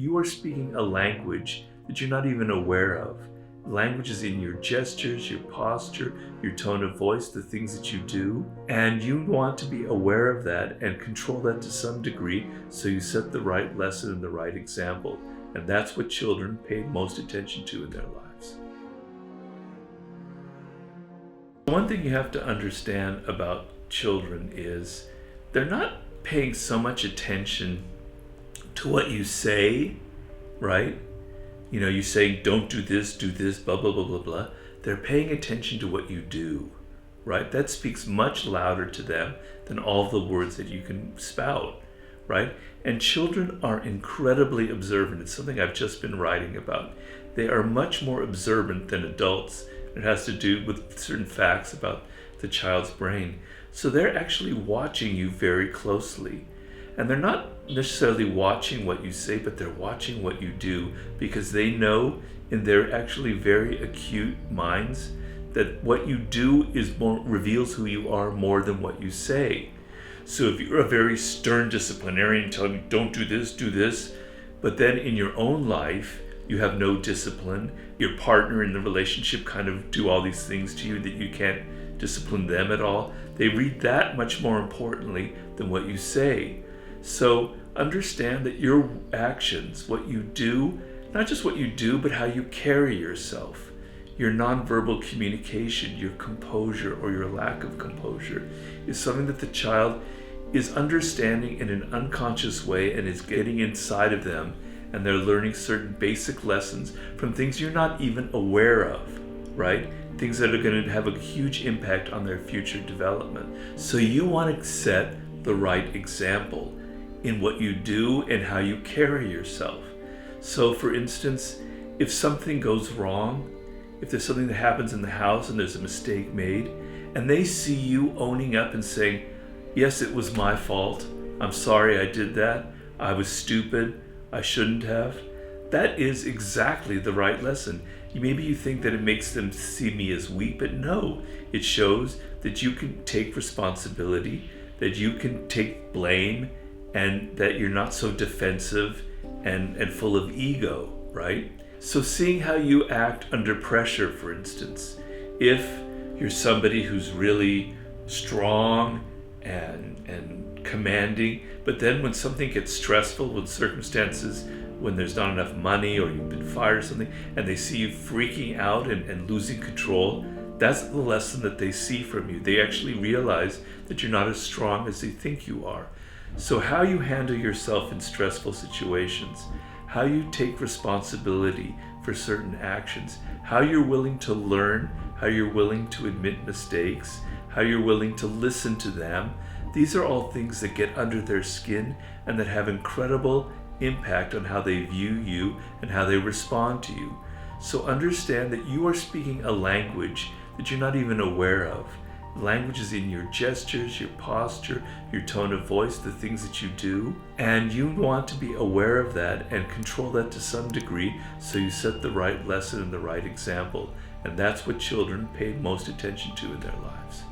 you are speaking a language that you're not even aware of. Language is in your gestures, your posture, your tone of voice, the things that you do. And you want to be aware of that and control that to some degree so you set the right lesson and the right example. And that's what children pay most attention to in their lives. One thing you have to understand about children is they're not paying so much attention to what you say, right? You know, you say, don't do this, blah, blah, blah, blah, blah. They're paying attention to what you do, right? That speaks much louder to them than all the words that you can spout, right? And children are incredibly observant. It's something I've just been writing about. They are much more observant than adults. It has to do with certain facts about the child's brain. So they're actually watching you very closely. And they're not necessarily watching what you say, but they're watching what you do, because they know in their actually very acute minds that what you do reveals who you are more than what you say. So if you're a very stern disciplinarian telling me, don't do this, but then in your own life, you have no discipline, your partner in the relationship kind of do all these things to you that you can't discipline them at all, they read that much more importantly than what you say. So understand that your actions, what you do, not just what you do, but how you carry yourself, your nonverbal communication, your composure or your lack of composure, is something that the child is understanding in an unconscious way and is getting inside of them, and they're learning certain basic lessons from things you're not even aware of, right? Things that are going to have a huge impact on their future development. So you want to set the right example in what you do and how you carry yourself. So for instance, if something goes wrong, if there's something that happens in the house and there's a mistake made, and they see you owning up and saying, yes, it was my fault, I'm sorry I did that, I was stupid, I shouldn't have, that is exactly the right lesson. Maybe you think that it makes them see me as weak, but no, it shows that you can take responsibility, that you can take blame, and that you're not so defensive and full of ego, right? So seeing how you act under pressure, for instance, if you're somebody who's really strong and commanding, but then when something gets stressful, when circumstances, when there's not enough money or you've been fired or something, and they see you freaking out and losing control, that's the lesson that they see from you. They actually realize that you're not as strong as they think you are. So how you handle yourself in stressful situations, how you take responsibility for certain actions, how you're willing to learn, how you're willing to admit mistakes, how you're willing to listen to them, these are all things that get under their skin and that have incredible impact on how they view you and how they respond to you. So understand that you are speaking a language that you're not even aware of. Language is in your gestures, your posture, your tone of voice, the things that you do. And you want to be aware of that and control that to some degree so you set the right lesson and the right example. And that's what children pay most attention to in their lives.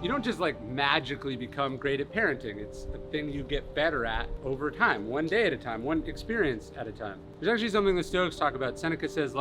You don't just magically become great at parenting. It's a thing you get better at over time, one day at a time, one experience at a time. There's actually something the Stoics talk about. Seneca says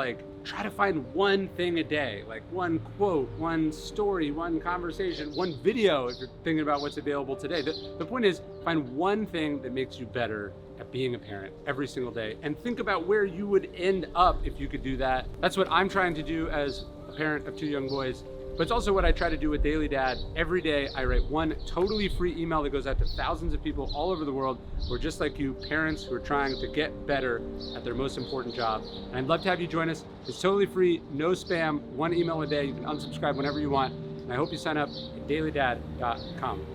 try to find one thing a day, one quote, one story, one conversation, one video, if you're thinking about what's available today. The point is, find one thing that makes you better at being a parent every single day, and think about where you would end up if you could do that. That's what I'm trying to do as a parent of 2 young boys. But it's also what I try to do with Daily Dad. Every day I write one totally free email that goes out to thousands of people all over the world who are just like you, parents who are trying to get better at their most important job. And I'd love to have you join us. It's totally free, no spam, one email a day. You can unsubscribe whenever you want. And I hope you sign up at dailydad.com.